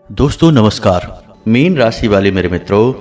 दोस्तों नमस्कार। मीन राशि वाले मेरे मित्रों,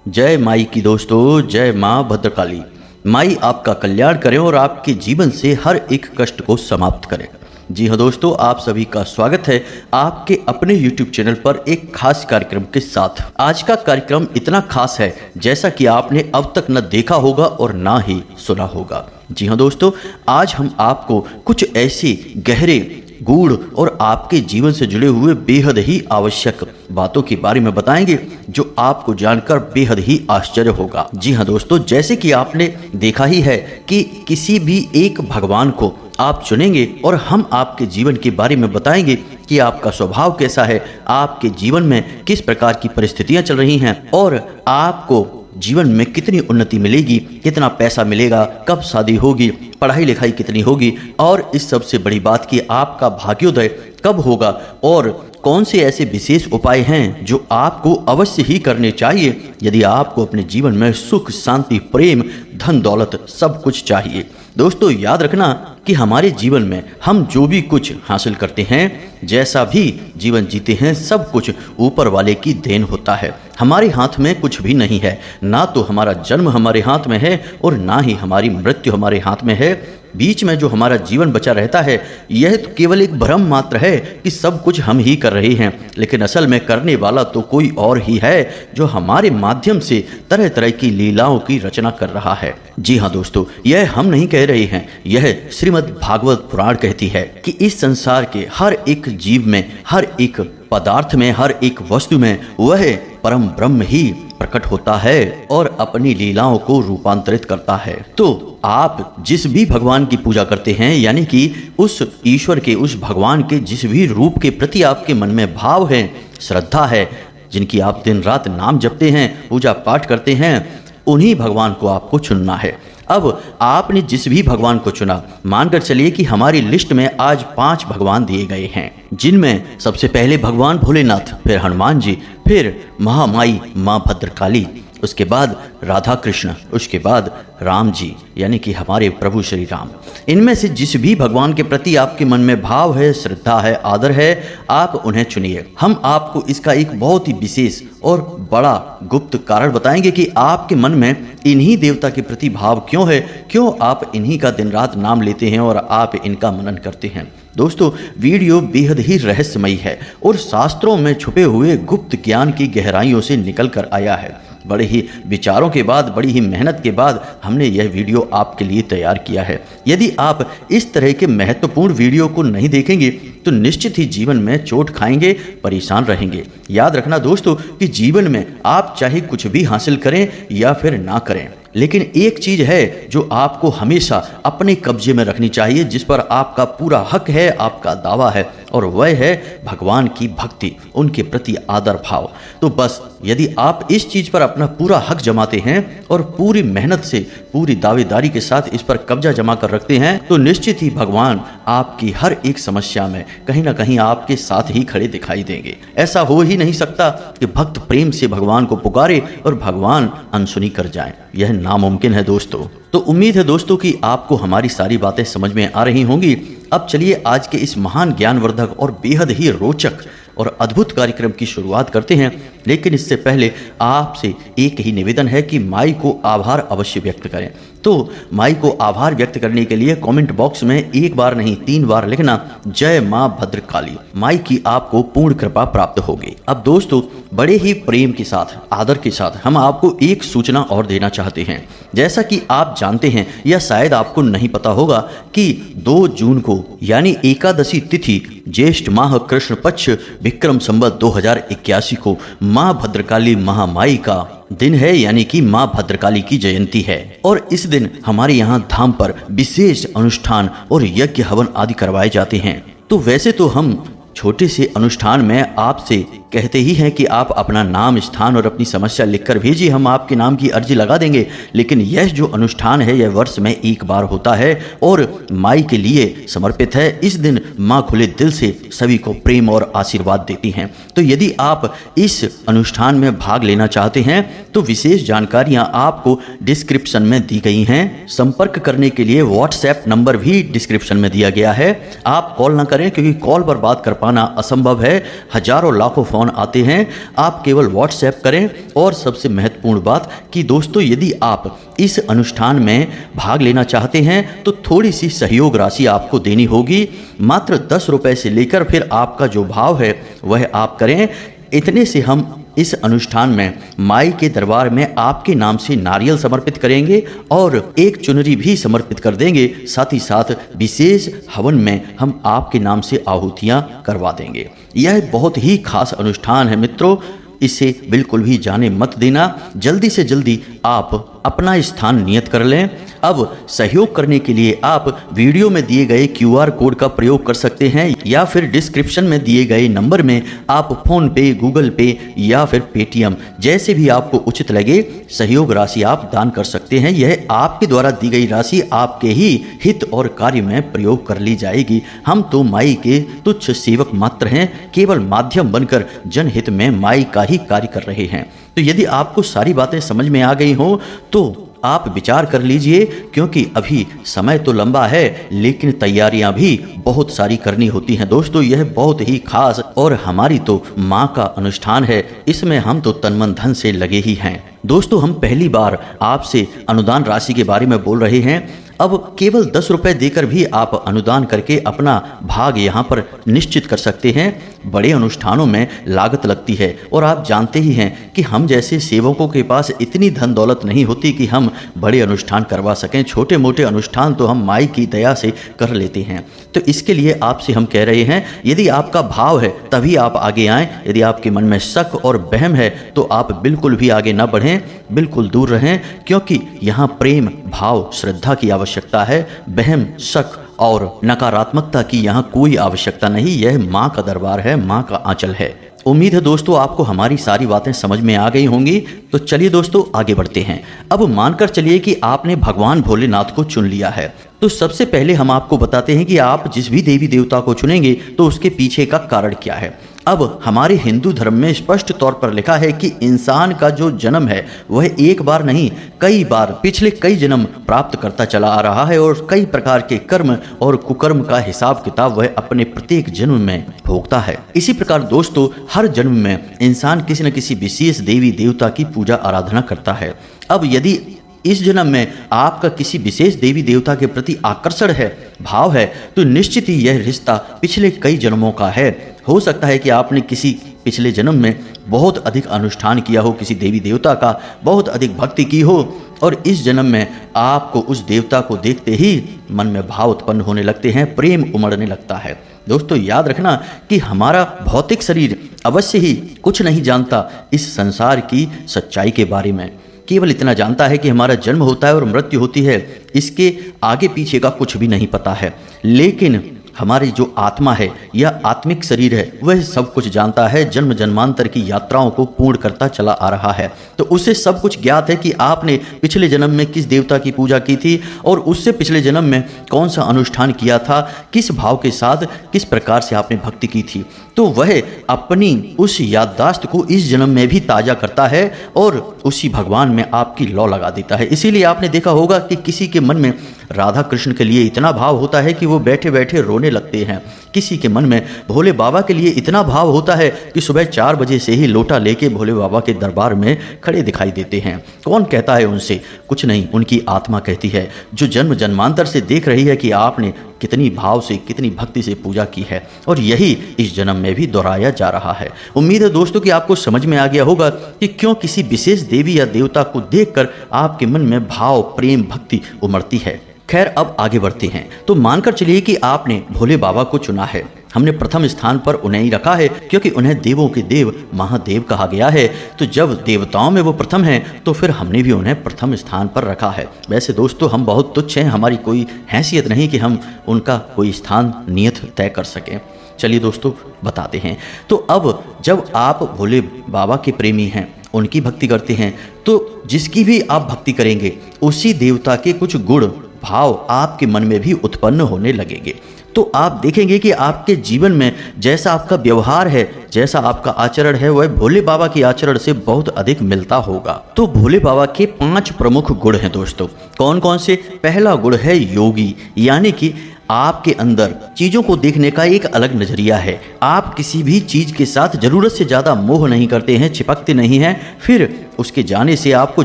जय माई की दोस्तों, जय माँ भद्रकाली। माई आपका कल्याण करें और आपके जीवन से हर एक कष्ट को समाप्त करें। जी हाँ दोस्तों, आप सभी का स्वागत है आपके अपने YouTube चैनल पर एक खास कार्यक्रम के साथ। आज का कार्यक्रम इतना खास है जैसा कि आपने अब तक न देखा होगा और ना ही सुना होगा। जी हाँ दोस्तों, आज हम आपको कुछ ऐसे गहरे गूढ़ और आपके जीवन से जुड़े हुए बेहद ही आवश्यक बातों के बारे में बताएंगे जो आपको जानकर बेहद ही आश्चर्य होगा। जी हाँ दोस्तों, जैसे कि आपने देखा ही है कि किसी भी एक भगवान को आप चुनेंगे और हम आपके जीवन के बारे में बताएंगे कि आपका स्वभाव कैसा है, आपके जीवन में किस प्रकार की परिस्थितियां चल रही हैं और आपको जीवन में कितनी उन्नति मिलेगी, कितना पैसा मिलेगा, कब शादी होगी, पढ़ाई लिखाई कितनी होगी और इस सबसे बड़ी बात कि आपका भाग्योदय कब होगा और कौन से ऐसे विशेष उपाय हैं जो आपको अवश्य ही करने चाहिए यदि आपको अपने जीवन में सुख, शांति, प्रेम, धन दौलत सब कुछ चाहिए। दोस्तों याद रखना कि हमारे जीवन में हम जो भी कुछ हासिल करते हैं, जैसा भी जीवन जीते हैं, सब कुछ ऊपर वाले की देन होता है। हमारे हाथ में कुछ भी नहीं है, ना तो हमारा जन्म हमारे हाथ में है और ना ही हमारी मृत्यु हमारे हाथ में है। बीच में जो हमारा जीवन बचा रहता है यह तो केवल एक भ्रम मात्र है कि सब कुछ हम ही कर रहे हैं, लेकिन असल में करने वाला तो कोई और ही है जो हमारे माध्यम से तरह तरह की लीलाओं की रचना कर रहा है। जी हाँ दोस्तों, यह हम नहीं कह रहे हैं, यह श्रीमद् भागवत पुराण कहती है कि इस संसार के हर एक जीव में, हर एक पदार्थ में, हर एक वस्तु में वह परम ब्रह्म ही प्रकट होता है और अपनी लीलाओं को रूपांतरित करता है। तो आप जिस भी भगवान की पूजा करते हैं, यानी कि उस ईश्वर के, उस भगवान के जिस भी रूप के प्रति आपके मन में भाव है, श्रद्धा है, जिनकी आप दिन रात नाम जपते हैं, पूजा पाठ करते हैं, उन्हीं भगवान को आपको चुनना है। अब आपने जिस भी भगवान को चुना, मानकर चलिए कि हमारी लिस्ट में आज 5 भगवान दिए गए हैं, जिनमें सबसे पहले भगवान भोलेनाथ, फिर हनुमान जी, फिर महामाई माँ भद्रकाली, उसके बाद राधा कृष्ण, उसके बाद राम जी यानी कि हमारे प्रभु श्री राम। इनमें से जिस भी भगवान के प्रति आपके मन में भाव है, श्रद्धा है, आदर है, आप उन्हें चुनिए। हम आपको इसका एक बहुत ही विशेष और बड़ा गुप्त कारण बताएंगे कि आपके मन में इन्हीं देवता के प्रति भाव क्यों है, क्यों आप इन्हीं का दिन रात नाम लेते हैं और आप इनका मनन करते हैं। दोस्तों वीडियो बेहद ही रहस्यमयी है और शास्त्रों में छुपे हुए गुप्त ज्ञान की गहराइयों से निकल कर आया है। बड़े ही विचारों के बाद, बड़ी ही मेहनत के बाद हमने यह वीडियो आपके लिए तैयार किया है। यदि आप इस तरह के महत्वपूर्ण वीडियो को नहीं देखेंगे तो निश्चित ही जीवन में चोट खाएंगे, परेशान रहेंगे। याद रखना दोस्तों कि जीवन में आप चाहे कुछ भी हासिल करें या फिर ना करें, लेकिन एक चीज है जो आपको हमेशा अपने कब्जे में रखनी चाहिए, जिस पर आपका पूरा हक है, आपका दावा है, और वह है भगवान की भक्ति, उनके प्रति आदर भाव। तो बस यदि आप इस चीज पर अपना पूरा हक जमाते हैं और पूरी मेहनत से, पूरी दावेदारी के साथ इस पर कब्जा जमा कर रखते हैं, तो निश्चित ही भगवान आपकी हर एक समस्या में कहीं ना कहीं आपके साथ ही खड़े दिखाई देंगे। ऐसा हो ही नहीं सकता कि भक्त प्रेम से भगवान को पुकारे और भगवान अनसुनी कर जाएं। यह नामुमकिन है दोस्तों। तो उम्मीद है दोस्तों कि आपको हमारी सारी बातें समझ में आ रही होंगी। अब चलिए आज के इस महान ज्ञानवर्धक और बेहद ही रोचक और अद्भुत कार्यक्रम की शुरुआत करते हैं। लेकिन इससे पहले आपसे एक ही निवेदन है कि माई को आभार अवश्य व्यक्त करें। तो माई को आभार व्यक्त करने के लिए कमेंट बॉक्स में एक बार नहीं 3 बार लिखना, जय माँ भद्रकाली। माई की आपको पूर्ण कृपा प्राप्त होगी। अब दोस्तों बड़े ही प्रेम के साथ, आदर के साथ हम आपको एक सूचना और देना चाहते हैं। जैसा कि आप जानते हैं या शायद आपको नहीं पता होगा कि 2 जून को यानी एकादशी तिथि ज्येष्ठ माह कृष्ण पक्ष विक्रम संवत 2081 को माँ भद्रकाली महामाई का दिन है, यानी कि माँ भद्रकाली की जयंती है। और इस दिन हमारे यहाँ धाम पर विशेष अनुष्ठान और यज्ञ हवन आदि करवाए जाते हैं। तो वैसे तो हम छोटे से अनुष्ठान में आपसे कहते ही हैं कि आप अपना नाम, स्थान और अपनी समस्या लिखकर भेजिए, हम आपके नाम की अर्जी लगा देंगे। लेकिन यह जो अनुष्ठान है यह वर्ष में एक बार होता है और माई के लिए समर्पित है। इस दिन माँ खुले दिल से सभी को प्रेम और आशीर्वाद देती हैं। तो यदि आप इस अनुष्ठान में भाग लेना चाहते हैं तो विशेष जानकारियाँ आपको डिस्क्रिप्शन में दी गई हैं। संपर्क करने के लिए व्हाट्सएप नंबर भी डिस्क्रिप्शन में दिया गया है। आप कॉल ना करें क्योंकि कॉल पर बात कर पाना असंभव है। हजारों लाखों फोन फ़ोन आते हैं, आप केवल व्हाट्सएप करें। और सबसे महत्वपूर्ण बात कि दोस्तों, यदि आप इस अनुष्ठान में भाग लेना चाहते हैं तो थोड़ी सी सहयोग राशि आपको देनी होगी। मात्र 10 रुपये से लेकर फिर आपका जो भाव है वह आप करें। इतने से हम इस अनुष्ठान में माई के दरबार में आपके नाम से नारियल समर्पित करेंगे और एक चुनरी भी समर्पित कर देंगे। साथ ही साथ विशेष हवन में हम आपके नाम से आहुतियां करवा देंगे। यह बहुत ही खास अनुष्ठान है मित्रों, इसे बिल्कुल भी जाने मत देना। जल्दी से जल्दी आप अपना स्थान नियत कर लें। अब सहयोग करने के लिए आप वीडियो में दिए गए QR कोड का प्रयोग कर सकते हैं या फिर डिस्क्रिप्शन में दिए गए नंबर में आप फोन पे, गूगल पे या फिर पेटीएम, जैसे भी आपको उचित लगे, सहयोग राशि आप दान कर सकते हैं। यह आपके द्वारा दी गई राशि आपके ही हित और कार्य में प्रयोग कर ली जाएगी। हम तो माई के तुच्छ सेवक मात्र हैं, केवल माध्यम बनकर जनहित में माई का ही कार्य कर रहे हैं। तो यदि आपको सारी बातें समझ में आ गई हो तो आप विचार कर लीजिए, क्योंकि अभी समय तो लंबा है लेकिन तैयारियां भी बहुत सारी करनी होती हैं। दोस्तों, यह बहुत ही खास और हमारी तो माँ का अनुष्ठान है, इसमें हम तो तन मन धन से लगे ही हैं। दोस्तों, हम पहली बार आपसे अनुदान राशि के बारे में बोल रहे हैं। अब केवल 10 रुपये देकर भी आप अनुदान करके अपना भाग यहाँ पर निश्चित कर सकते हैं। बड़े अनुष्ठानों में लागत लगती है और आप जानते ही हैं कि हम जैसे सेवकों के पास इतनी धन दौलत नहीं होती कि हम बड़े अनुष्ठान करवा सकें। छोटे मोटे अनुष्ठान तो हम माई की दया से कर लेते हैं। तो इसके लिए आपसे हम कह रहे हैं, यदि आपका भाव है तभी आप आगे आएँ। यदि आपके मन में शक और वहम है तो आप बिल्कुल भी आगे ना बढ़ें, बिल्कुल दूर रहें, क्योंकि यहाँ प्रेम, भाव, श्रद्धा की आवश्यकता है। वहम, शक और नकारात्मकता की यहाँ कोई आवश्यकता नहीं। यह माँ का दरबार है, माँ का आंचल है। उम्मीद है दोस्तों आपको हमारी सारी बातें समझ में आ गई होंगी। तो चलिए दोस्तों आगे बढ़ते हैं। अब मानकर चलिए कि आपने भगवान भोलेनाथ को चुन लिया है, तो सबसे पहले हम आपको बताते हैं कि आप जिस भी देवी देवता को चुनेंगे तो उसके पीछे का कारण क्या है। अब हमारे हिंदू धर्म में स्पष्ट तौर पर लिखा है कि इंसान का जो जन्म है वह एक बार नहीं, कई बार पिछले कई जन्म प्राप्त करता चला आ रहा है और कई प्रकार के कर्म और कुकर्म का हिसाब किताब वह अपने प्रत्येक जन्म में भोगता है। इसी प्रकार दोस्तों, हर जन्म में इंसान किसी न किसी विशेष देवी देवता की पूजा आराधना करता है। अब यदि इस जन्म में आपका किसी विशेष देवी देवता के प्रति आकर्षण है, भाव है, तो निश्चित ही यह रिश्ता पिछले कई जन्मों का है। हो सकता है कि आपने किसी पिछले जन्म में बहुत अधिक अनुष्ठान किया हो, किसी देवी देवता का बहुत अधिक भक्ति की हो और इस जन्म में आपको उस देवता को देखते ही मन में भाव उत्पन्न होने लगते हैं, प्रेम उमड़ने लगता है। दोस्तों, याद रखना कि हमारा भौतिक शरीर अवश्य ही कुछ नहीं जानता इस संसार की सच्चाई के बारे में। केवल इतना जानता है कि हमारा जन्म होता है और मृत्यु होती है, इसके आगे पीछे का कुछ भी नहीं पता है। लेकिन हमारी जो आत्मा है या आत्मिक शरीर है वह सब कुछ जानता है, जन्म जन्मांतर की यात्राओं को पूर्ण करता चला आ रहा है। तो उसे सब कुछ ज्ञात है कि आपने पिछले जन्म में किस देवता की पूजा की थी और उससे पिछले जन्म में कौन सा अनुष्ठान किया था, किस भाव के साथ, किस प्रकार से आपने भक्ति की थी। तो वह अपनी उस याददाश्त को इस जन्म में भी ताज़ा करता है और उसी भगवान में आपकी लौ लगा देता है। इसीलिए आपने देखा होगा कि किसी के मन में राधा कृष्ण के लिए इतना भाव होता है कि वो बैठे बैठे रोने लगते हैं। किसी के मन में भोले बाबा के लिए इतना भाव होता है कि सुबह 4 बजे से ही लोटा लेके भोले बाबा के दरबार में खड़े दिखाई देते हैं। कौन कहता है उनसे? कुछ नहीं, उनकी आत्मा कहती है, जो जन्म जन्मांतर से देख रही है कि आपने कितनी भाव से, कितनी भक्ति से पूजा की है और यही इस जन्म में भी दोहराया जा रहा है। उम्मीद है दोस्तों कि आपको समझ में आ गया होगा कि क्यों किसी विशेष देवी या देवता को देखकर आपके मन में भाव, प्रेम, भक्ति उमड़ती है। खैर, अब आगे बढ़ते हैं। तो मानकर चलिए कि आपने भोले बाबा को चुना है। हमने प्रथम स्थान पर उन्हें ही रखा है क्योंकि उन्हें देवों के देव महादेव कहा गया है। तो जब देवताओं में वो प्रथम हैं तो फिर हमने भी उन्हें प्रथम स्थान पर रखा है। वैसे दोस्तों, हम बहुत तुच्छ हैं, हमारी कोई हैसियत नहीं कि हम उनका कोई स्थान नियत तय कर सकें। चलिए दोस्तों बताते हैं। तो अब जब आप भोले बाबा के प्रेमी हैं, उनकी भक्ति करते हैं, तो जिसकी भी आप भक्ति करेंगे उसी देवता के कुछ गुण भाव आपके मन में भी उत्पन्न होने लगेंगे। तो आप देखेंगे कि आपके जीवन में जैसा आपका व्यवहार है, जैसा आपका आचरण है, वह भोले बाबा के आचरण से बहुत अधिक मिलता होगा। तो भोले बाबा के 5 प्रमुख गुण हैं दोस्तों। कौन कौन से? पहला गुण है योगी, यानी कि आपके अंदर चीजों को देखने का एक अलग नजरिया है। आप किसी भी चीज के साथ जरूरत से ज्यादा मोह नहीं करते हैं, चिपकते नहीं हैं, फिर उसके जाने से आपको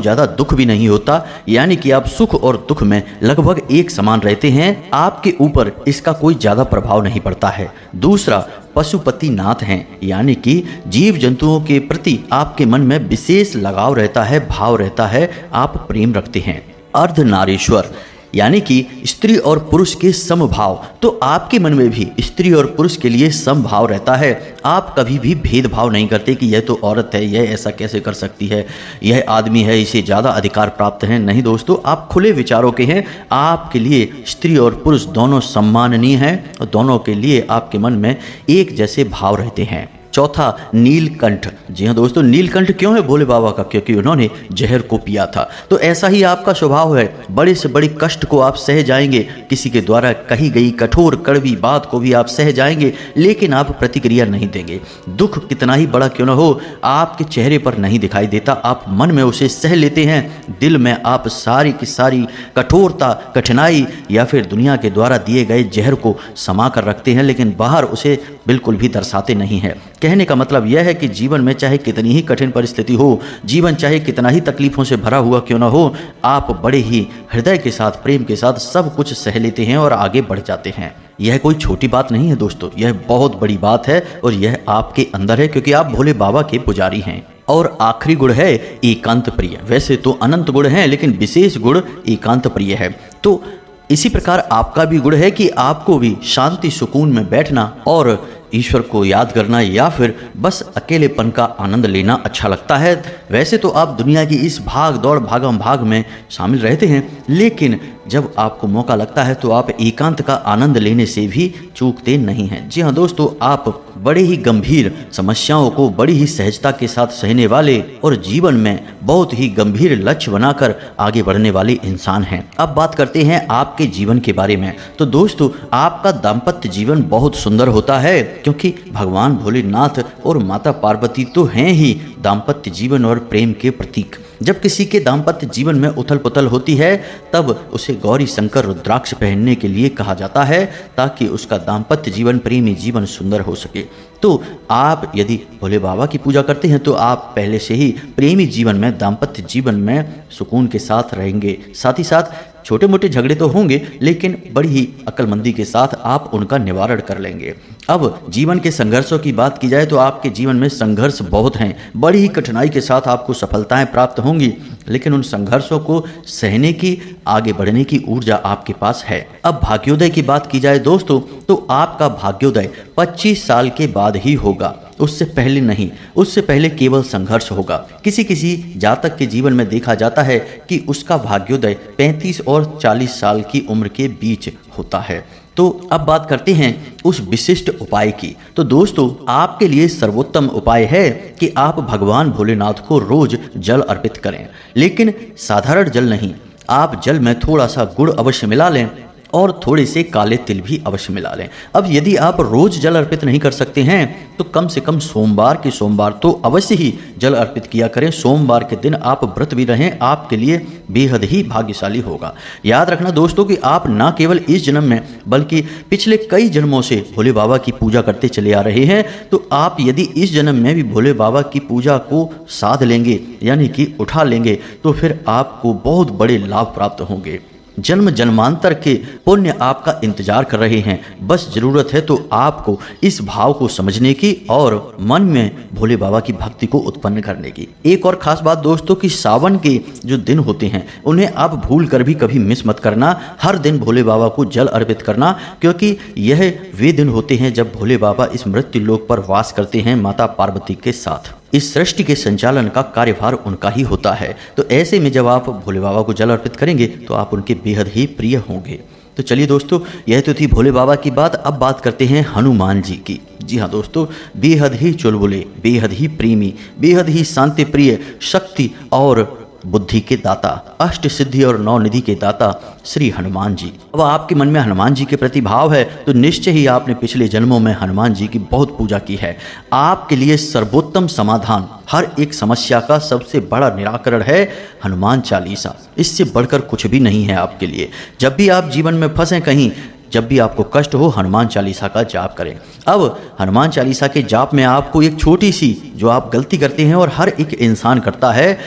ज्यादा दुख भी नहीं होता, यानी कि आप सुख और दुख में लगभग एक समान रहते हैं। आपके ऊपर इसका कोई ज्यादा प्रभाव नहीं पड़ता है। दूसरा, पशुपति नाथ हैं, यानी कि जीव जंतुओं के प्रति आपके मन में विशेष लगाव रहता है, भाव रहता है, आप प्रेम रखते हैं। अर्धनारीश्वर, यानी कि स्त्री और पुरुष के समभाव, तो आपके मन में भी स्त्री और पुरुष के लिए समभाव रहता है। आप कभी भी भेदभाव नहीं करते कि यह तो औरत है, यह ऐसा कैसे कर सकती है, यह आदमी है, इसे ज़्यादा अधिकार प्राप्त है। नहीं दोस्तों, आप खुले विचारों के हैं। आपके लिए स्त्री और पुरुष दोनों सम्माननीय हैं और दोनों के लिए आपके मन में एक जैसे भाव रहते हैं। चौथा, नीलकंठ। जी हाँ दोस्तों, नीलकंठ क्यों है भोले बाबा का? क्योंकि उन्होंने जहर को पिया था। तो ऐसा ही आपका स्वभाव है, बड़े से बड़े कष्ट को आप सह जाएंगे, किसी के द्वारा कही गई कठोर कड़वी बात को भी आप सह जाएंगे, लेकिन आप प्रतिक्रिया नहीं देंगे। दुख कितना ही बड़ा क्यों न हो, आपके चेहरे पर नहीं दिखाई देता, आप मन में उसे सह लेते हैं। दिल में आप सारी की सारी कठोरता, कठिनाई या फिर दुनिया के द्वारा दिए गए जहर को समा कर रखते हैं, लेकिन बाहर उसे बिल्कुल भी दर्शाते नहीं हैं। कहने का मतलब यह है कि जीवन में चाहे कितनी ही कठिन परिस्थिति हो, जीवन चाहे कितना ही तकलीफों से भरा हुआ क्यों ना हो, आप बड़े ही हृदय के साथ, प्रेम के साथ सब कुछ सह लेते हैं और आगे बढ़ जाते हैं। यह कोई छोटी बात नहीं है दोस्तों, यह बहुत बड़ी बात है और यह आपके अंदर है, क्योंकि आप भोले बाबा के पुजारी हैं। और आखिरी गुण है एकांत प्रिय। वैसे तो अनंत गुण हैं, लेकिन विशेष गुण एकांत प्रिय है। तो इसी प्रकार आपका भी गुण है कि आपको भी शांति सुकून में बैठना और ईश्वर को याद करना या फिर बस अकेलेपन का आनंद लेना अच्छा लगता है। वैसे तो आप दुनिया की इस भाग दौड़ भागम भाग में शामिल रहते हैं, लेकिन जब आपको मौका लगता है तो आप एकांत का आनंद लेने से भी चूकते नहीं हैं। जी हाँ दोस्तों, आप बड़े ही गंभीर समस्याओं को बड़ी ही सहजता के साथ सहने वाले और जीवन में बहुत ही गंभीर लक्ष्य बनाकर आगे बढ़ने वाले इंसान हैं। अब बात करते हैं आपके जीवन के बारे में। तो दोस्तों, आपका दाम्पत्य जीवन बहुत सुंदर होता है, क्योंकि भगवान भोलेनाथ और माता पार्वती तो हैं ही दाम्पत्य जीवन और प्रेम के प्रतीक। जब किसी के दाम्पत्य जीवन में उथल पुथल होती है, तब उसे गौरी शंकर रुद्राक्ष पहनने के लिए कहा जाता है, ताकि उसका दाम्पत्य जीवन, प्रेमी जीवन सुंदर हो सके। तो आप यदि भोले बाबा की पूजा करते हैं तो आप पहले से ही प्रेमी जीवन में, दाम्पत्य जीवन में सुकून के साथ रहेंगे। साथ ही साथ छोटे मोटे झगड़े तो होंगे, लेकिन बड़ी ही अक्लमंदी के साथ आप उनका निवारण कर लेंगे। अब जीवन के संघर्षों की बात की जाए तो आपके जीवन में संघर्ष बहुत हैं, बड़ी ही कठिनाई के साथ आपको सफलताएं प्राप्त होंगी, लेकिन उन संघर्षों को सहने की, आगे बढ़ने की ऊर्जा आपके पास है। अब भाग्योदय की बात की जाए दोस्तों, तो आपका भाग्योदय 25 साल के बाद ही होगा, उससे पहले नहीं। उससे पहले केवल संघर्ष होगा। किसी किसी जातक के जीवन में देखा जाता है कि उसका भाग्योदय 35 और 40 साल की उम्र के बीच होता है। तो अब बात करते हैं उस विशिष्ट उपाय की। तो दोस्तों, आपके लिए सर्वोत्तम उपाय है कि आप भगवान भोलेनाथ को रोज जल अर्पित करें, लेकिन साधारण जल नहीं। आप जल में थोड़ा सा गुड़ अवश्य मिला लें और थोड़े से काले तिल भी अवश्य मिला लें। अब यदि आप रोज जल अर्पित नहीं कर सकते हैं तो कम से कम सोमवार के सोमवार तो अवश्य ही जल अर्पित किया करें। सोमवार के दिन आप व्रत भी रहें, आपके लिए बेहद ही भाग्यशाली होगा। याद रखना दोस्तों कि आप न केवल इस जन्म में बल्कि पिछले कई जन्मों से भोले बाबा की पूजा करते चले आ रहे हैं। तो आप यदि इस जन्म में भी भोले बाबा की पूजा को साध लेंगे, यानी कि उठा लेंगे, तो फिर आपको बहुत बड़े लाभ प्राप्त होंगे। जन्म जन्मांतर के पुण्य आपका इंतजार कर रहे हैं। बस जरूरत है तो आपको इस भाव को समझने की और मन में भोले बाबा की भक्ति को उत्पन्न करने की। एक और खास बात दोस्तों कि सावन के जो दिन होते हैं उन्हें आप भूल कर भी कभी मिस मत करना। हर दिन भोले बाबा को जल अर्पित करना, क्योंकि यह वे दिन होते हैं जब भोले बाबा इस मृत्यु लोक पर वास करते हैं माता पार्वती के साथ। इस सृष्टि के संचालन का कार्यभार उनका ही होता है। तो ऐसे में जब आप भोले बाबा को जल अर्पित करेंगे तो आप उनके बेहद ही प्रिय होंगे। तो चलिए दोस्तों, यह तो थी भोले बाबा की बात। अब बात करते हैं हनुमान जी की। जी हाँ दोस्तों, बेहद ही चुलबुले, बेहद ही प्रेमी, बेहद ही शांति प्रिय, शक्ति और बुद्धि के दाता, अष्ट सिद्धि और नौ निधि के दाता श्री हनुमान जी। अब आपके मन में हनुमान जी के प्रति भाव है तो निश्चय ही आपने पिछले जन्मों में हनुमान जी की बहुत पूजा की है। आपके लिए सर्वोत्तम समाधान, हर एक समस्या का सबसे बड़ा निराकरण है हनुमान चालीसा। इससे बढ़कर कुछ भी नहीं है आपके लिए। जब भी आप जीवन में फंसे कहीं, जब भी आपको कष्ट हो हनुमान चालीसा का जाप करें। अब हनुमान चालीसा के जाप में आपको एक छोटी सी जो आप गलती करते हैं और हर एक इंसान करता है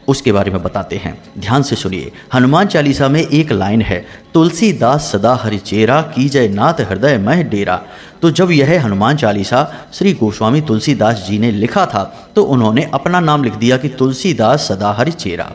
उसके बारे में बताते हैं, ध्यान से सुनिए। हनुमान चालीसा में एक लाइन है, तुलसीदास सदा हरिचेरा कीजय नाथ हृदय मह डेरा। तो जब यह हनुमान चालीसा श्री गोस्वामी तुलसीदास जी ने लिखा था तो उन्होंने अपना नाम लिख दिया कि तुलसीदास सदा हरिचेरा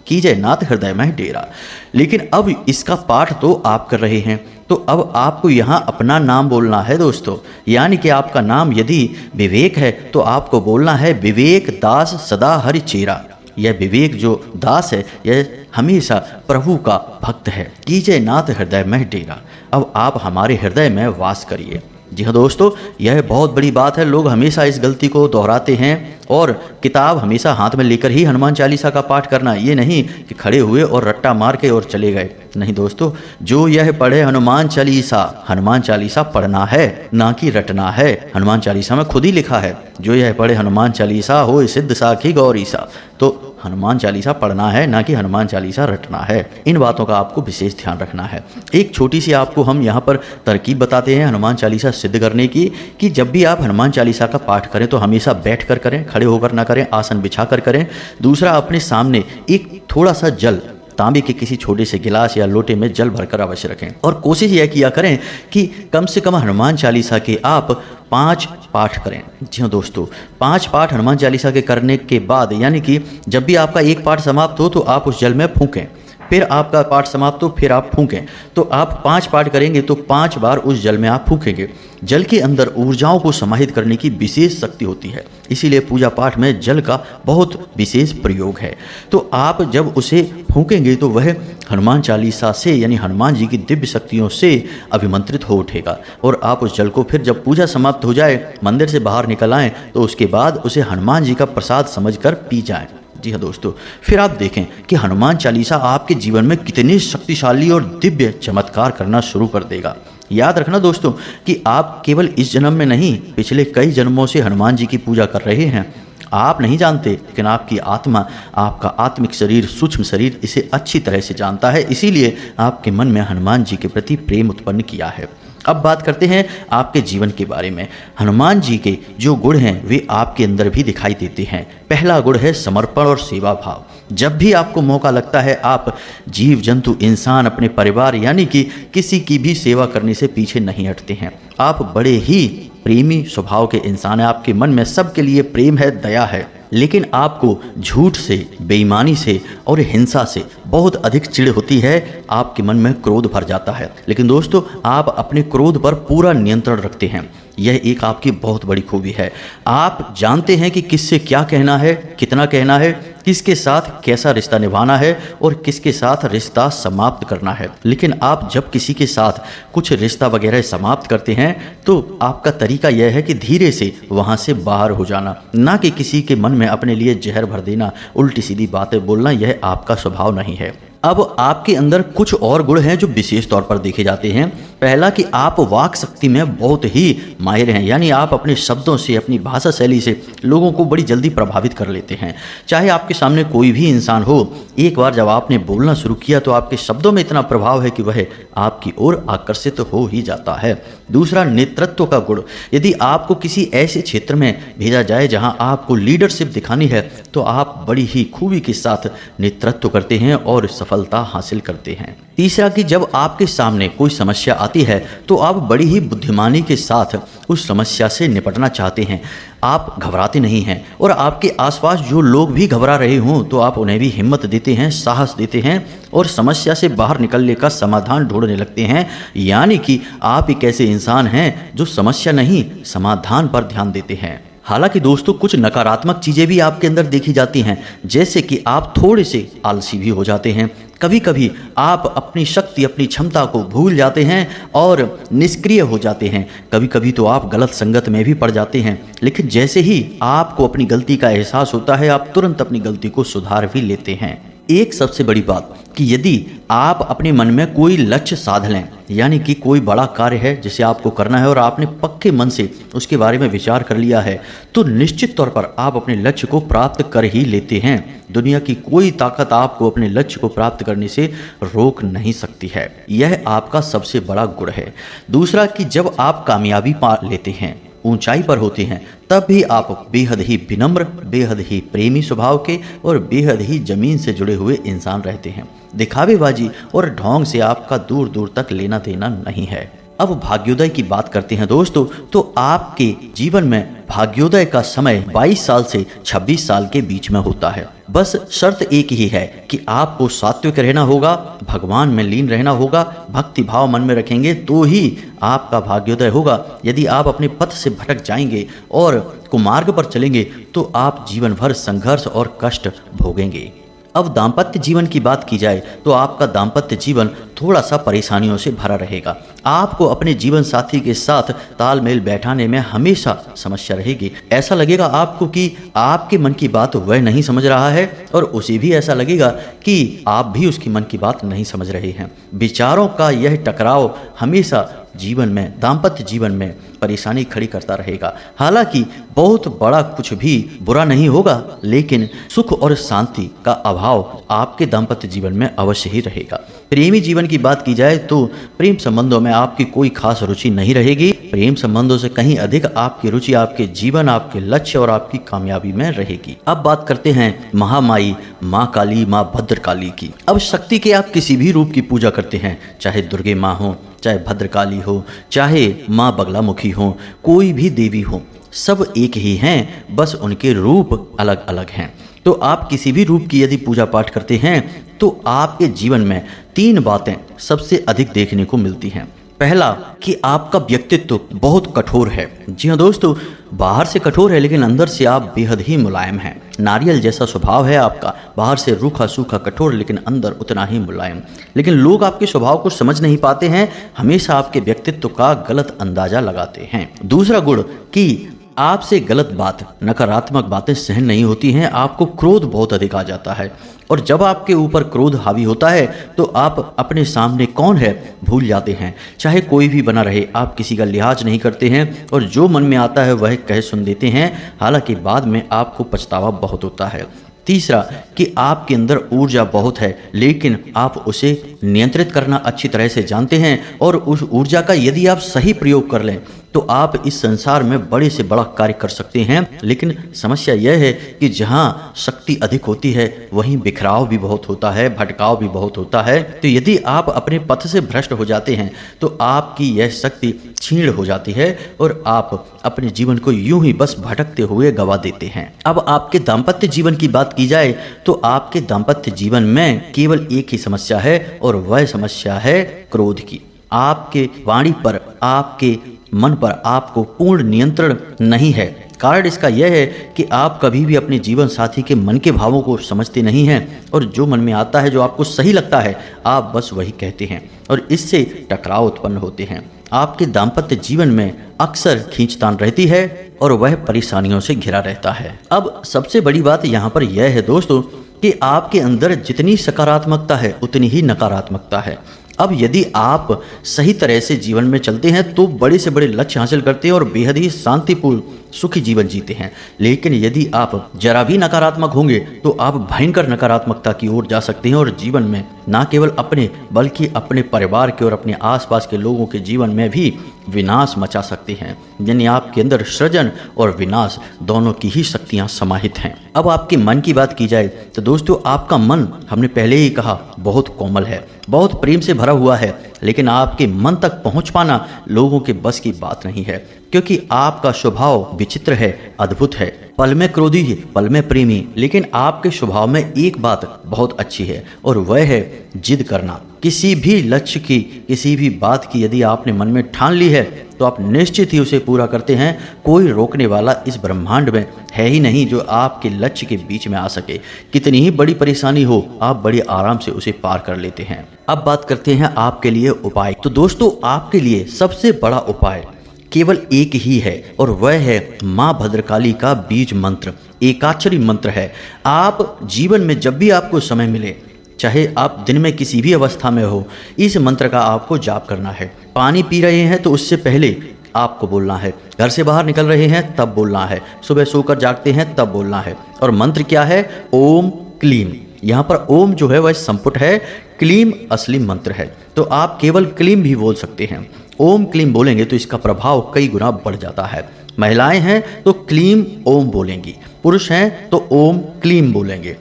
कीजय नाथ हृदय मह डेरा। लेकिन अब इसका पाठ तो आप कर रहे हैं, तो अब आपको यहाँ अपना नाम बोलना है दोस्तों। यानी कि आपका नाम यदि विवेक है तो आपको बोलना है विवेक दास सदा हरिचेरा। यह विवेक जो दास है यह हमेशा प्रभु का भक्त है। कीजय नाथ हृदय में डेरा, अब आप हमारे हृदय में वास करिए। जी हाँ दोस्तों, यह बहुत बड़ी बात है। लोग हमेशा इस गलती को दोहराते हैं और किताब हमेशा हाथ में लेकर ही हनुमान चालीसा का पाठ करना, ये नहीं कि खड़े हुए और रट्टा मार के और चले गए। नहीं दोस्तों, जो यह पढ़े हनुमान चालीसा पढ़ना है ना कि रटना है। हनुमान चालीसा में खुद ही लिखा है, जो यह पढ़े हनुमान चालीसा हो सिद्ध साखी गौरीसा। तो हनुमान चालीसा पढ़ना है ना कि हनुमान चालीसा रटना है। इन बातों का आपको विशेष ध्यान रखना है। एक छोटी सी आपको हम यहाँ पर तरकीब बताते हैं हनुमान चालीसा सिद्ध करने की, कि जब भी आप हनुमान चालीसा का पाठ करें तो हमेशा बैठ कर करें, खड़े होकर ना करें, आसन बिछा कर करें। दूसरा, अपने सामने एक थोड़ा सा जल तांबे के किसी छोटे से गिलास या लोटे में जल भरकर अवश्य रखें और कोशिश यह किया करें कि कम से कम हनुमान चालीसा के आप 5 पाठ करें। जी हाँ दोस्तों, 5 पाठ हनुमान चालीसा के करने के बाद, यानी कि जब भी आपका एक पाठ समाप्त हो तो आप उस जल में फूंकें, फिर आपका पाठ समाप्त हो फिर आप फूंकें। तो आप 5 पाठ करेंगे तो 5 बार उस जल में आप फूंकेंगे। जल के अंदर ऊर्जाओं को समाहित करने की विशेष शक्ति होती है, इसीलिए पूजा पाठ में जल का बहुत विशेष प्रयोग है। तो आप जब उसे फूंकेंगे तो वह हनुमान चालीसा से यानी हनुमान जी की दिव्य शक्तियों से अभिमंत्रित हो उठेगा और आप उस जल को फिर जब पूजा समाप्त हो जाए, मंदिर से बाहर निकल आएँ तो उसके बाद उसे हनुमान जी का प्रसाद समझकर पी जाएं। जी हाँ दोस्तों, फिर आप देखें कि हनुमान चालीसा आपके जीवन में कितनी शक्तिशाली और दिव्य चमत्कार करना शुरू कर देगा। याद रखना दोस्तों कि आप केवल इस जन्म में नहीं, पिछले कई जन्मों से हनुमान जी की पूजा कर रहे हैं। आप नहीं जानते, लेकिन आपकी आत्मा, आपका आत्मिक शरीर, सूक्ष्म शरीर इसे अच्छी तरह से जानता है, इसीलिए आपके मन में हनुमान जी के प्रति प्रेम उत्पन्न किया है। अब बात करते हैं आपके जीवन के बारे में। हनुमान जी के जो गुण हैं वे आपके अंदर भी दिखाई देते हैं। पहला गुण है समर्पण और सेवा भाव। जब भी आपको मौका लगता है आप जीव जंतु, इंसान, अपने परिवार यानी कि किसी की भी सेवा करने से पीछे नहीं हटते हैं। आप बड़े ही प्रेमी स्वभाव के इंसान हैं, आपके मन में सबके लिए प्रेम है, दया है, लेकिन आपको झूठ से, बेईमानी से और हिंसा से बहुत अधिक चिढ़ होती है। आपके मन में क्रोध भर जाता है, लेकिन दोस्तों आप अपने क्रोध पर पूरा नियंत्रण रखते हैं। यह एक आपकी बहुत बड़ी खूबी है। आप जानते हैं कि किससे क्या कहना है, कितना कहना है, किसके साथ कैसा रिश्ता निभाना है और किसके साथ रिश्ता समाप्त करना है। लेकिन आप जब किसी के साथ कुछ रिश्ता वगैरह समाप्त करते हैं तो आपका तरीका यह है कि धीरे से वहाँ से बाहर हो जाना, ना कि किसी के मन में अपने लिए जहर भर देना, उल्टी सीधी बातें बोलना। यह आपका स्वभाव नहीं है। अब आपके अंदर कुछ और गुण हैं जो विशेष तौर पर देखे जाते हैं। पहला कि आप वाक शक्ति में बहुत ही माहिर हैं, यानी आप अपने शब्दों से, अपनी भाषा शैली से लोगों को बड़ी जल्दी प्रभावित कर लेते हैं। चाहे आपके सामने कोई भी इंसान हो, एक बार जब आपने बोलना शुरू किया तो आपके शब्दों में इतना प्रभाव है कि वह आपकी ओर आकर्षित हो ही जाता है। दूसरा, नेतृत्व का गुण। यदि आपको किसी ऐसे क्षेत्र में भेजा जाए जहां आपको लीडरशिप दिखानी है तो आप बड़ी ही खूबी के साथ नेतृत्व करते हैं और सफलता हासिल करते हैं। तीसरा कि जब आपके सामने कोई समस्या आती है तो आप बड़ी ही बुद्धिमानी के साथ उस समस्या से निपटना चाहते हैं। आप घबराते नहीं हैं और आपके आसपास जो लोग भी घबरा रहे हों तो आप उन्हें भी हिम्मत देते हैं, साहस देते हैं और समस्या से बाहर निकलने का समाधान ढूंढने लगते हैं। यानी कि आप एक ऐसे इंसान हैं जो समस्या नहीं, समाधान पर ध्यान देते हैं। हालांकि दोस्तों कुछ नकारात्मक चीज़ें भी आपके अंदर देखी जाती हैं, जैसे कि आप थोड़े से आलसी भी हो जाते हैं। कभी कभी आप अपनी शक्ति, अपनी क्षमता को भूल जाते हैं और निष्क्रिय हो जाते हैं। कभी कभी तो आप गलत संगत में भी पड़ जाते हैं, लेकिन जैसे ही आपको अपनी गलती का एहसास होता है आप तुरंत अपनी गलती को सुधार भी लेते हैं। एक सबसे बड़ी बात कि यदि आप अपने मन में कोई लक्ष्य साध लें, यानी कि कोई बड़ा कार्य है जिसे आपको करना है और आपने पक्के मन से उसके बारे में विचार कर लिया है, तो निश्चित तौर पर आप अपने लक्ष्य को प्राप्त कर ही लेते हैं। दुनिया की कोई ताकत आपको अपने लक्ष्य को प्राप्त करने से रोक नहीं सकती है। यह आपका सबसे बड़ा गुण है। दूसरा कि जब आप कामयाबी पा लेते हैं, ऊंचाई पर होते हैं, तब भी आप बेहद ही विनम्र, बेहद ही प्रेमी स्वभाव के और बेहद ही जमीन से जुड़े हुए इंसान रहते हैं। दिखावेबाजी और ढोंग से आपका दूर दूर तक लेना देना नहीं है। अब भाग्योदय की बात करते हैं दोस्तों, तो आपके जीवन में भाग्योदय का समय 22 साल से 26 साल के बीच में होता है। बस शर्त एक ही है कि आपको सात्विक रहना होगा, भगवान में लीन रहना होगा, भक्ति भाव मन में रखेंगे तो ही आपका भाग्योदय होगा। यदि आप अपने पथ से भटक जाएंगे और कुमार्ग पर चलेंगे तो आप जीवन भर संघर्ष और कष्ट भोगेंगे। अब दाम्पत्य जीवन की बात की जाए तो आपका दाम्पत्य जीवन थोड़ा सा परेशानियों से भरा रहेगा। आपको अपने जीवन साथी के साथ तालमेल बैठाने में हमेशा समस्या रहेगी। ऐसा लगेगा आपको कि आपके मन की बात वह नहीं समझ रहा है और उसे भी ऐसा लगेगा कि आप भी उसकी मन की बात नहीं समझ रहे हैं। विचारों का यह टकराव हमेशा जीवन में, दाम्पत्य जीवन में परेशानी खड़ी करता रहेगा। हालांकि बहुत बड़ा कुछ भी बुरा नहीं होगा, लेकिन सुख और शांति का अभाव आपके दाम्पत्य जीवन में अवश्य ही रहेगा। प्रेमी जीवन की बात की जाए तो प्रेम संबंधों में आपकी कोई खास रुचि नहीं रहेगी। प्रेम संबंधों से कहीं अधिक आपकी रुचि आपके जीवन, आपके लक्ष्य और आपकी कामयाबी में रहेगी। अब बात करते हैं महामाई, माँ काली, माँ भद्रकाली की। अब शक्ति के आप किसी भी रूप की पूजा करते हैं, चाहे दुर्गे माँ हो, चाहे भद्रकाली हो, चाहे माँ बगलामुखी हो, कोई भी देवी हो, सब एक ही हैं, बस उनके रूप अलग अलग हैं। तो आप किसी भी रूप की यदि पूजा पाठ करते हैं तो आपके जीवन में 3 बातें सबसे अधिक देखने को मिलती हैं। पहला कि आपका व्यक्तित्व बहुत कठोर है। जी हाँ दोस्तों, बाहर से कठोर है लेकिन अंदर से आप बेहद ही मुलायम हैं। नारियल जैसा स्वभाव है आपका, बाहर से रूखा सूखा कठोर लेकिन अंदर उतना ही मुलायम। लेकिन लोग आपके स्वभाव को समझ नहीं पाते हैं, हमेशा आपके व्यक्तित्व का गलत अंदाजा लगाते हैं। दूसरा गुण कि आपसे गलत बात, नकारात्मक बातें सहन नहीं होती हैं। आपको क्रोध बहुत अधिक आ जाता है और जब आपके ऊपर क्रोध हावी होता है तो आप अपने सामने कौन है भूल जाते हैं। चाहे कोई भी बना रहे, आप किसी का लिहाज नहीं करते हैं और जो मन में आता है वह कह सुन देते हैं। हालांकि बाद में आपको पछतावा बहुत होता है। तीसरा कि आपके अंदर ऊर्जा बहुत है लेकिन आप उसे नियंत्रित करना अच्छी तरह से जानते हैं और उस ऊर्जा का यदि आप सही प्रयोग कर लें तो आप इस संसार में बड़े से बड़ा कार्य कर सकते हैं। लेकिन समस्या यह है कि जहाँ शक्ति अधिक होती है वहीं बिखराव भी बहुत होता है, भटकाव भी बहुत होता है। तो यदि आप अपने पथ से भ्रष्ट हो जाते हैं तो आपकी यह शक्ति क्षीण हो जाती है और आप अपने जीवन को यूं ही बस भटकते हुए गवा देते हैं। अब आपके दाम्पत्य जीवन की बात की जाए तो आपके दाम्पत्य जीवन में केवल एक ही समस्या है और वह समस्या है क्रोध की। आपके वाणी पर, आपके मन पर आपको पूर्ण नियंत्रण नहीं है। कारण इसका यह है कि आप कभी भी अपने जीवन साथी के मन के भावों को समझते नहीं हैं और जो मन में आता है, जो आपको सही लगता है, आप बस वही कहते हैं और इससे टकराव उत्पन्न होते हैं। आपके दाम्पत्य जीवन में अक्सर खींचतान रहती है और वह परेशानियों से घिरा रहता है। अब सबसे बड़ी बात यहाँ पर यह है दोस्तों कि आपके अंदर जितनी सकारात्मकता है उतनी ही नकारात्मकता है। अब यदि आप सही तरह से जीवन में चलते हैं तो बड़े से बड़े लक्ष्य हासिल करते हैं और बेहद ही शांतिपूर्ण सुखी जीवन जीते हैं। लेकिन यदि आप जरा भी नकारात्मक होंगे तो आप भयंकर नकारात्मकता की ओर जा सकते हैं और जीवन में न केवल अपने बल्कि अपने परिवार के और अपने आसपास के लोगों के जीवन में भी विनाश मचा सकते हैं। यानी आपके अंदर सृजन और विनाश दोनों की ही शक्तियां समाहित हैं। अब आपके मन की बात की जाए तो दोस्तों आपका मन, हमने पहले ही कहा, बहुत कोमल है, बहुत प्रेम से भरा हुआ है। लेकिन आपके मन तक पहुंच पाना लोगों के बस की बात नहीं है, क्योंकि आपका स्वभाव विचित्र है, अद्भुत है। पल में क्रोधी है, पल में प्रेमी। लेकिन आपके स्वभाव में एक बात बहुत अच्छी है और वह है जिद करना। किसी भी लक्ष्य की, किसी भी बात की यदि आपने मन में ठान ली है तो आप निश्चित ही उसे पूरा करते हैं। कोई रोकने वाला इस ब्रह्मांड में है ही नहीं जो आपके लक्ष्य के बीच में आ सके। कितनी ही बड़ी परेशानी हो, आप बड़े आराम से उसे पार कर लेते हैं। अब बात करते हैं आपके लिए उपाय। तो दोस्तों आपके लिए सबसे बड़ा उपाय केवल एक ही है और वह है माँ भद्रकाली का बीज मंत्र। एकाक्षरी मंत्र है। आप जीवन में जब भी आपको समय मिले, चाहे आप दिन में किसी भी अवस्था में हो, इस मंत्र का आपको जाप करना है। पानी पी रहे हैं तो उससे पहले आपको बोलना है, घर से बाहर निकल रहे हैं तब बोलना है, सुबह सोकर जागते हैं तब बोलना है। और मंत्र क्या है? ओम क्लीम। यहाँ पर ओम जो है वह संपुट है, क्लीम असली मंत्र है। तो आप केवल क्लीम भी बोल सकते हैं। ओम क्लीम बोलेंगे तो इसका प्रभाव कई गुना बढ़ जाता है। महिलाएं हैं तो क्लीम ओम बोलेंगी, पुरुष हैं तो ओम क्लीम बोलेंगे।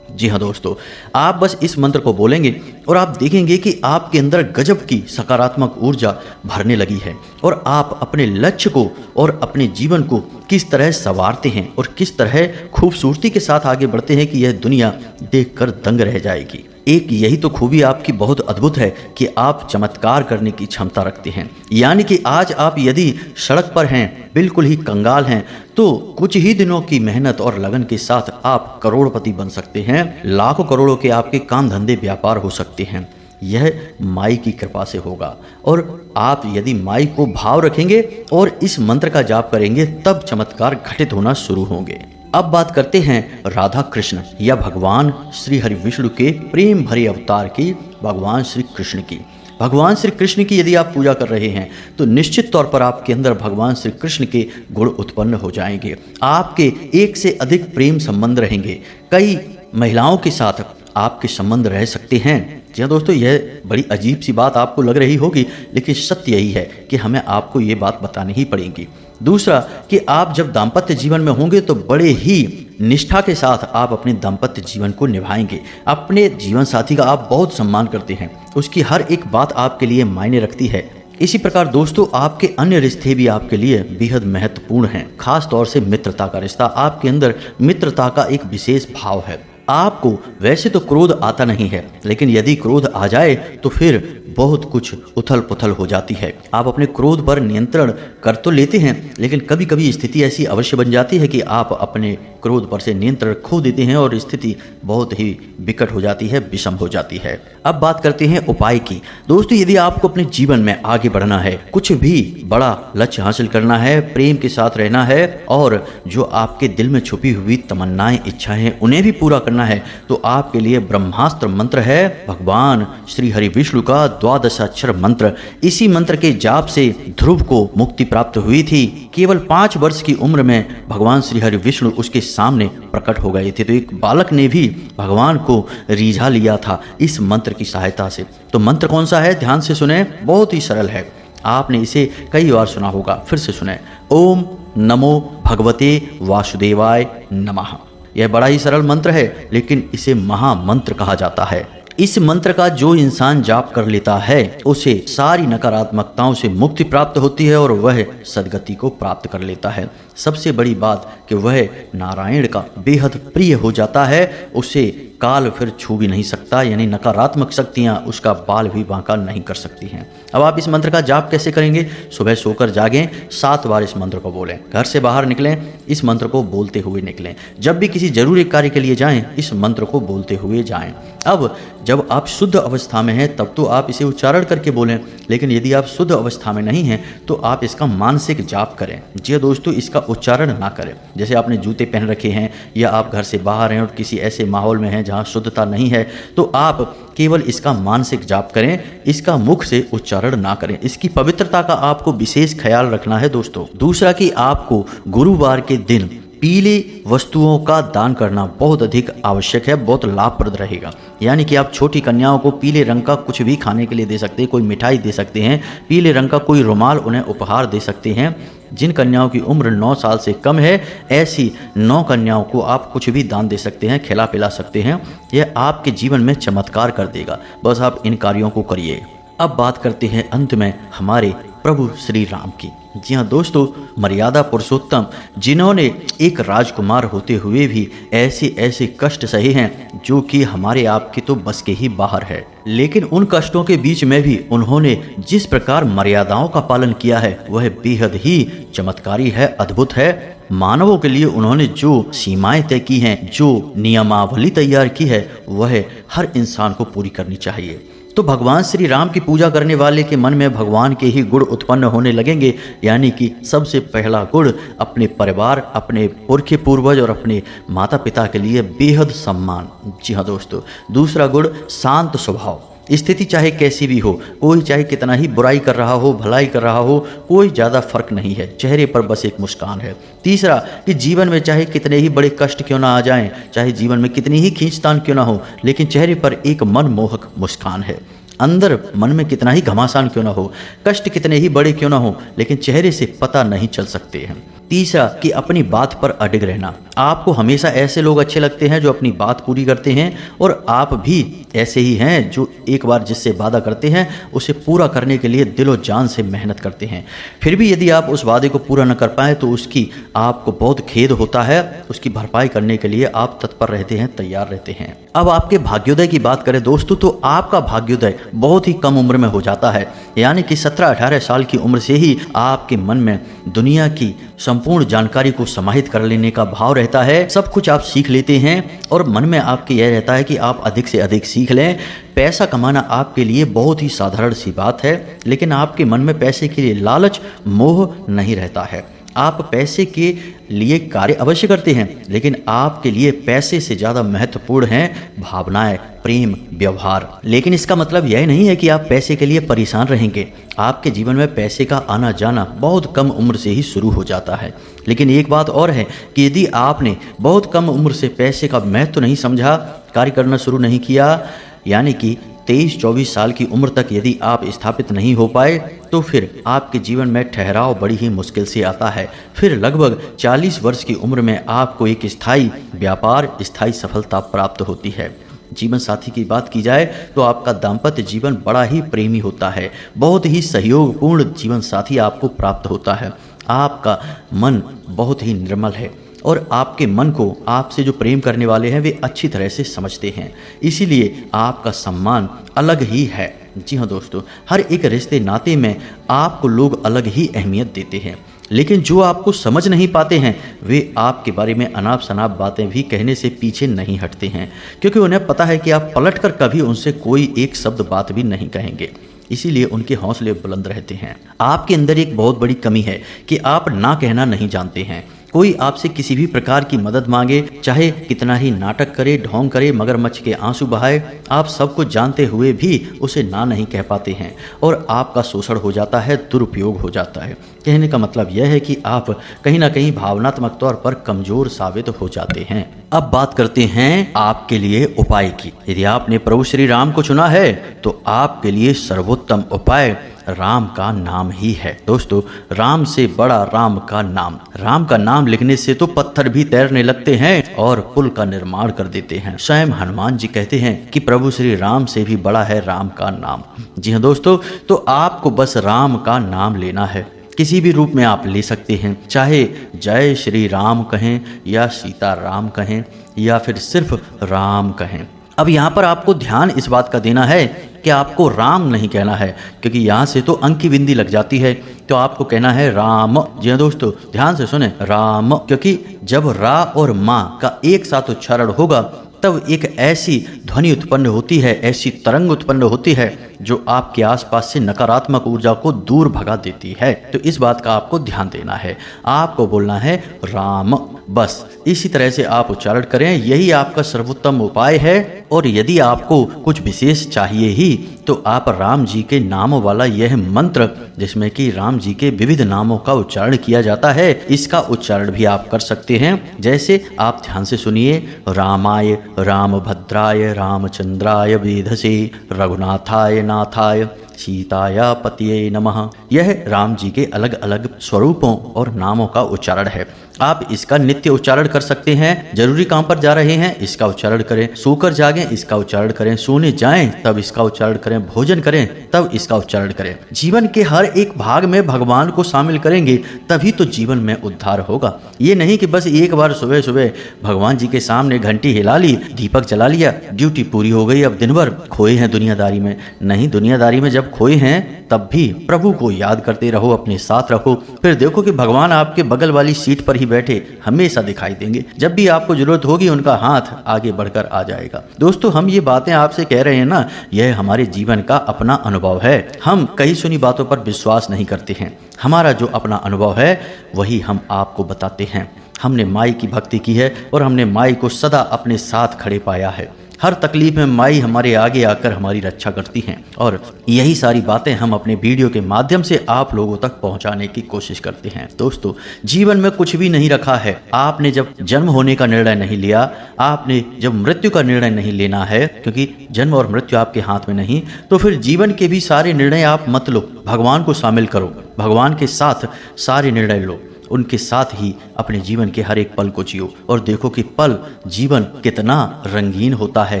जी हाँ दोस्तों, आप बस इस मंत्र को बोलेंगे और आप देखेंगे कि आपके अंदर गजब की सकारात्मक ऊर्जा भरने लगी है और आप अपने लक्ष्य को और अपने जीवन को किस तरह संवारते हैं और किस तरह खूबसूरती के साथ आगे बढ़ते हैं कि यह दुनिया देखकर दंग रह जाएगी। एक यही तो खूबी आपकी बहुत अद्भुत है कि आप चमत्कार करने की क्षमता रखते हैं। यानी कि आज आप यदि सड़क पर हैं, बिल्कुल ही कंगाल हैं, तो कुछ ही दिनों की मेहनत और लगन के साथ आप करोड़पति बन सकते हैं। लाखों करोड़ों के आपके काम धंधे व्यापार हो सकते हैं। यह माई की कृपा से होगा। और आप यदि माई को भाव रखेंगे और इस मंत्र का जाप करेंगे, तब चमत्कार घटित होना शुरू होंगे। अब बात करते हैं राधा कृष्ण या भगवान श्री हरि विष्णु के प्रेम भरे अवतार की, भगवान श्री कृष्ण की। भगवान श्री कृष्ण की यदि आप पूजा कर रहे हैं तो निश्चित तौर पर आपके अंदर भगवान श्री कृष्ण के गुण उत्पन्न हो जाएंगे। आपके एक से अधिक प्रेम संबंध रहेंगे। कई महिलाओं के साथ आपके संबंध रह सकते हैं। जी हाँ दोस्तों, यह बड़ी अजीब सी बात आपको लग रही होगी, लेकिन सत्य यही है कि हमें आपको ये बात बतानी ही पड़ेगी। दूसरा कि आप जब दाम्पत्य जीवन में होंगे तो बड़े ही निष्ठा के साथ आप अपने दाम्पत्य जीवन को निभाएंगे। अपने जीवन साथी का आप बहुत सम्मान करते हैं, उसकी हर एक बात आपके लिए मायने रखती है। इसी प्रकार दोस्तों, आपके अन्य रिश्ते भी आपके लिए बेहद महत्वपूर्ण हैं। खास तौर से मित्रता का रिश्ता, आपके अंदर मित्रता का एक विशेष भाव है। आपको वैसे तो क्रोध आता नहीं है, लेकिन यदि क्रोध आ जाए तो फिर बहुत कुछ उथल पुथल हो जाती है। आप अपने क्रोध पर नियंत्रण कर तो लेते हैं, लेकिन कभी कभी स्थिति ऐसी अवश्य बन जाती है कि आप अपने क्रोध पर से नियंत्रण खो देते हैं और स्थिति बहुत ही विकट हो जाती है, विषम हो जाती है। अब बात करते हैं उपाय की। दोस्तों, यदि आपको अपने जीवन में आगे बढ़ना है, कुछ भी बड़ा लक्ष्य हासिल करना है, प्रेम के साथ रहना है और जो आपके दिल में छुपी हुई तमन्नाएं, इच्छाएं, उन्हें भी पूरा करना है, तो आपके लिए ब्रह्मास्त्र मंत्र है भगवान श्री हरि विष्णु का 12 अक्षर मंत्र। इसी मंत्र के जाप से ध्रुव को मुक्ति प्राप्त हुई थी। केवल 5 वर्ष की उम्र में भगवान श्री हरि विष्णु उसके सामने प्रकट हो गए थे। तो एक बालक ने भी भगवान को रिझा लिया था इस मंत्र की सहायता से। तो मंत्र कौन सा है? ध्यान से सुने, बहुत ही सरल है। आपने इसे कई बार सुना होगा, फिर से सुने। ओम नमो भगवते वासुदेवाय नमः। यह बड़ा ही सरल मंत्र है, लेकिन इसे महामंत्र कहा जाता है। इस मंत्र का जो इंसान जाप कर लेता है, उसे सारी नकारात्मकताओं से मुक्ति प्राप्त होती है और वह सद्गति को प्राप्त कर लेता है। सबसे बड़ी बात कि वह नारायण का बेहद प्रिय हो जाता है। उसे काल फिर छू भी नहीं सकता, यानी नकारात्मक शक्तियां उसका बाल भी बांका नहीं कर सकती हैं। अब आप इस मंत्र का जाप कैसे करेंगे? सुबह सोकर जागें, 7 बार इस मंत्र को बोलें। घर से बाहर निकलें, इस मंत्र को बोलते हुए निकलें। जब भी किसी जरूरी कार्य के लिए जाएं, इस मंत्र को बोलते हुए जाएं। अब जब आप शुद्ध अवस्था में हैं तब तो आप इसे उच्चारण करके बोलें, लेकिन यदि आप शुद्ध अवस्था में नहीं हैं तो आप इसका मानसिक जाप करें। जी दोस्तों, इसका उच्चारण ना करें। जैसे आपने जूते पहन रखे हैं या आप घर से बाहर हैं और किसी ऐसे माहौल में हैं जहाँ शुद्धता नहीं है, तो आप केवल इसका मानसिक जाप करें, इसका मुख से उच्चारण ना करें। इसकी पवित्रता का आपको विशेष ख्याल रखना है दोस्तों। दूसरा कि आपको गुरुवार के दिन पीली वस्तुओं का दान करना बहुत अधिक आवश्यक है, बहुत लाभप्रद रहेगा। यानी कि आप छोटी कन्याओं को पीले रंग का कुछ भी खाने के लिए दे सकते हैं, कोई मिठाई दे सकते हैं, पीले रंग का कोई रुमाल उन्हें उपहार दे सकते हैं। जिन कन्याओं की उम्र 9 साल से कम है, ऐसी 9 कन्याओं को आप कुछ भी दान दे सकते हैं, खिला पिला सकते हैं। यह आपके जीवन में चमत्कार कर देगा। बस आप इन कार्यों को करिए। अब बात करते हैं अंत में हमारे प्रभु श्री राम की। जी हाँ दोस्तों, मर्यादा पुरुषोत्तम जिन्होंने एक राजकुमार होते हुए भी ऐसे ऐसे कष्ट सहे हैं जो कि हमारे आपके तो बस के ही बाहर है, लेकिन उन कष्टों के बीच में भी उन्होंने जिस प्रकार मर्यादाओं का पालन किया है वह बेहद ही चमत्कारी है, अद्भुत है। मानवों के लिए उन्होंने जो सीमाएं तय की हैं, जो नियमावली तैयार की है, वह हर इंसान को पूरी करनी चाहिए। तो भगवान श्री राम की पूजा करने वाले के मन में भगवान के ही गुण उत्पन्न होने लगेंगे। यानी कि सबसे पहला गुण अपने परिवार, अपने पुरखे पूर्वज और अपने माता पिता के लिए बेहद सम्मान। जी हाँ दोस्तों। दूसरा गुण शांत स्वभाव। स्थिति चाहे कैसी भी हो, कोई चाहे कितना ही बुराई कर रहा हो, भलाई कर रहा हो, कोई ज़्यादा फर्क नहीं है, चेहरे पर बस एक मुस्कान है। तीसरा कि जीवन में चाहे कितने ही बड़े कष्ट क्यों ना आ जाएं, चाहे जीवन में कितनी ही खींचतान क्यों ना हो, लेकिन चेहरे पर एक मनमोहक मुस्कान है। अंदर मन में कितना ही घमासान क्यों ना हो, कष्ट कितने ही बड़े क्यों ना हो, लेकिन चेहरे से पता नहीं चल सकते हैं। तीसरा कि अपनी बात पर अडिग रहना। आपको हमेशा ऐसे लोग अच्छे लगते हैं जो अपनी बात पूरी करते हैं, और आप भी ऐसे ही हैं जो एक बार जिससे वादा करते हैं उसे पूरा करने के लिए दिलो जान से मेहनत करते हैं। फिर भी यदि आप उस वादे को पूरा न कर पाएँ तो उसकी आपको बहुत खेद होता है, उसकी भरपाई करने के लिए आप तत्पर रहते हैं, तैयार रहते हैं। अब आपके भाग्योदय की बात करें दोस्तों, तो आपका भाग्योदय बहुत ही कम उम्र में हो जाता है। यानी कि 17-18 साल की उम्र से ही आपके मन में दुनिया की संपूर्ण जानकारी को समाहित कर लेने का भाव रहता है। सब कुछ आप सीख लेते हैं और मन में आपके यह रहता है कि आप अधिक से अधिक सीख लें। पैसा कमाना आपके लिए बहुत ही साधारण सी बात है, लेकिन आपके मन में पैसे के लिए लालच, मोह नहीं रहता है। आप पैसे के लिए कार्य अवश्य करते हैं, लेकिन आपके लिए पैसे से ज़्यादा महत्वपूर्ण हैं भावनाएं, प्रेम, व्यवहार। लेकिन इसका मतलब यह नहीं है कि आप पैसे के लिए परेशान रहेंगे। आपके जीवन में पैसे का आना जाना बहुत कम उम्र से ही शुरू हो जाता है। लेकिन एक बात और है कि यदि आपने बहुत कम उम्र से पैसे का महत्व नहीं समझा, कार्य करना शुरू नहीं किया, यानी कि 23-24 साल की उम्र तक यदि आप स्थापित नहीं हो पाए, तो फिर आपके जीवन में ठहराव बड़ी ही मुश्किल से आता है। फिर लगभग 40 वर्ष की उम्र में आपको एक स्थायी व्यापार, स्थायी सफलता प्राप्त होती है। जीवन साथी की बात की जाए तो आपका दाम्पत्य जीवन बड़ा ही प्रेमी होता है, बहुत ही सहयोगपूर्ण जीवन साथी आपको प्राप्त होता है। आपका मन बहुत ही निर्मल है और आपके मन को आपसे जो प्रेम करने वाले हैं वे अच्छी तरह से समझते हैं, इसीलिए आपका सम्मान अलग ही है। जी हाँ दोस्तों, हर एक रिश्ते नाते में आपको लोग अलग ही अहमियत देते हैं, लेकिन जो आपको समझ नहीं पाते हैं वे आपके बारे में अनाप शनाप बातें भी कहने से पीछे नहीं हटते हैं, क्योंकि उन्हें पता है कि आप पलटकर कभी उनसे कोई एक शब्द बात भी नहीं कहेंगे, इसीलिए उनके हौसले बुलंद रहते हैं। आपके अंदर एक बहुत बड़ी कमी है कि आप ना कहना नहीं जानते हैं। कोई आपसे किसी भी प्रकार की मदद मांगे, चाहे कितना ही नाटक करे, ढोंग करे, मगरमच्छ के आंसू बहाए, आप सब कुछ जानते हुए भी उसे ना नहीं कह पाते हैं और आपका शोषण हो जाता है, दुरुपयोग हो जाता है। कहने का मतलब यह है कि आप कहीं ना कहीं भावनात्मक तौर पर कमजोर साबित हो जाते हैं। अब बात करते हैं आपके लिए उपाय की। यदि आपने प्रभु श्री राम को चुना है तो आपके लिए सर्वोत्तम उपाय राम का नाम ही है। दोस्तों, राम से बड़ा राम का नाम। राम का नाम लिखने से तो पत्थर भी तैरने लगते हैं और पुल का निर्माण कर देते हैं। स्वयं हनुमान जी कहते हैं कि प्रभु श्री राम से भी बड़ा है राम का नाम। जी हाँ दोस्तों, तो आपको बस राम का नाम लेना है। किसी भी रूप में आप ले सकते हैं, चाहे जय श्री राम कहें या सीता राम कहें या फिर सिर्फ राम कहें। अब यहाँ पर आपको ध्यान इस बात का देना है कि आपको राम नहीं कहना है, क्योंकि यहाँ से तो अंक की बिंदी लग जाती है, तो आपको कहना है राम। जी हाँ दोस्तों, ध्यान से सुने, राम, क्योंकि जब रा और माँ का एक साथ उच्चारण होगा तब एक ऐसी ध्वनि उत्पन्न होती है, ऐसी तरंग उत्पन्न होती है जो आपके आसपास से नकारात्मक ऊर्जा को दूर भगा देती है। तो इस बात का आपको ध्यान देना है। आपको बोलना है राम, बस इसी तरह से आप उच्चारण करें, यही आपका सर्वोत्तम उपाय है। और यदि आपको कुछ विशेष चाहिए ही तो आप राम जी के नामों वाला यह मंत्र, जिसमें कि राम जी के विविध नामों का उच्चारण किया जाता है, इसका उच्चारण भी आप कर सकते हैं। जैसे आप ध्यान से सुनिए, रामाय रामभद्राय रामचंद्राय वेधसे रघुनाथाय नाथाय सीताया पतिये नमः। यह राम जी के अलग अलग स्वरूपों और नामों का उच्चारण है। आप इसका नित्य उच्चारण कर सकते हैं। जरूरी काम पर जा रहे हैं, इसका उच्चारण करें। सोकर जागें, इसका उच्चारण करें। सोने जाएं, तब इसका उच्चारण करें। भोजन करें, तब इसका उच्चारण करें। जीवन के हर एक भाग में भगवान को शामिल करेंगे, तभी तो जीवन में उद्धार होगा। ये नहीं कि बस एक बार सुबह सुबह भगवान जी के सामने घंटी हिला ली, दीपक जला लिया, ड्यूटी पूरी हो गई, अब दिन भर खोए हैं दुनियादारी में। नहीं, दुनियादारी में जब खोए हैं तब भी प्रभु को याद करते रहो, अपने साथ रखो। फिर देखो कि भगवान आपके बगल वाली सीट पर ही बैठे हमेशा दिखाई देंगे। जब भी आपको जरूरत होगी उनका हाथ आगे बढ़कर आ जाएगा। दोस्तों, हम ये बातें आपसे कह रहे हैं ना, यह हमारे जीवन का अपना अनुभव है। हम कई सुनी बातों पर विश्वास नहीं करते हैं। हमारा जो अपना अनुभव है वही हम आपको बताते हैं। हमने माई की भक्ति की है और हमने माई को सदा अपने साथ खड़े पाया है। हर तकलीफ में माई हमारे आगे आकर हमारी रक्षा करती हैं और यही सारी बातें हम अपने वीडियो के माध्यम से आप लोगों तक पहुंचाने की कोशिश करते हैं। दोस्तों, जीवन में कुछ भी नहीं रखा है। आपने जब जन्म होने का निर्णय नहीं लिया, आपने जब मृत्यु का निर्णय नहीं लेना है, क्योंकि जन्म और मृत्यु आपके हाथ में नहीं, तो फिर जीवन के भी सारे निर्णय आप मत लो। भगवान को शामिल करो, भगवान के साथ सारे निर्णय लो, उनके साथ ही अपने जीवन के हर एक पल को जियो और देखो कि पल जीवन कितना रंगीन होता है,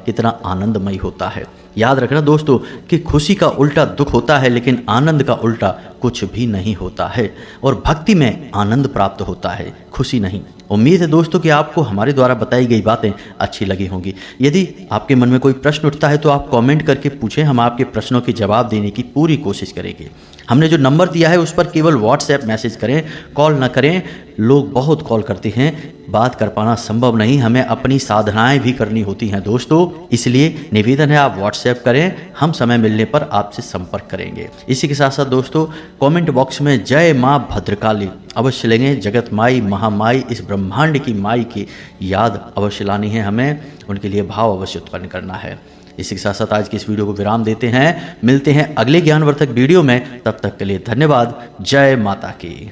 कितना आनंदमय होता है। याद रखना दोस्तों कि खुशी का उल्टा दुख होता है, लेकिन आनंद का उल्टा कुछ भी नहीं होता है। और भक्ति में आनंद प्राप्त होता है, खुशी नहीं। उम्मीद है दोस्तों कि आपको हमारे द्वारा बताई गई बातें अच्छी लगी होंगी। यदि आपके मन में कोई प्रश्न उठता है तो आप कमेंट करके पूछें, हम आपके प्रश्नों के जवाब देने की पूरी कोशिश करेंगे। हमने जो नंबर दिया है उस पर केवल व्हाट्सएप मैसेज करें, कॉल ना करें। लोग बहुत कॉल करते हैं, बात कर पाना संभव नहीं, हमें अपनी साधनाएं भी करनी होती हैं दोस्तों। इसलिए निवेदन है आप व्हाट्सएप करें, हम समय मिलने पर आपसे संपर्क करेंगे। इसी के साथ साथ दोस्तों कमेंट बॉक्स में जय माँ भद्रकाली अवश्य लेंगे। जगत माई, महामाई, इस ब्रह्मांड की माई की याद अवश्य लानी है, हमें उनके लिए भाव अवश्य उत्पन्न करना है। इसी के साथ साथ आज की इस वीडियो को विराम देते हैं। मिलते हैं अगले ज्ञानवर्धक वीडियो में, तब तक के लिए धन्यवाद। जय माता की।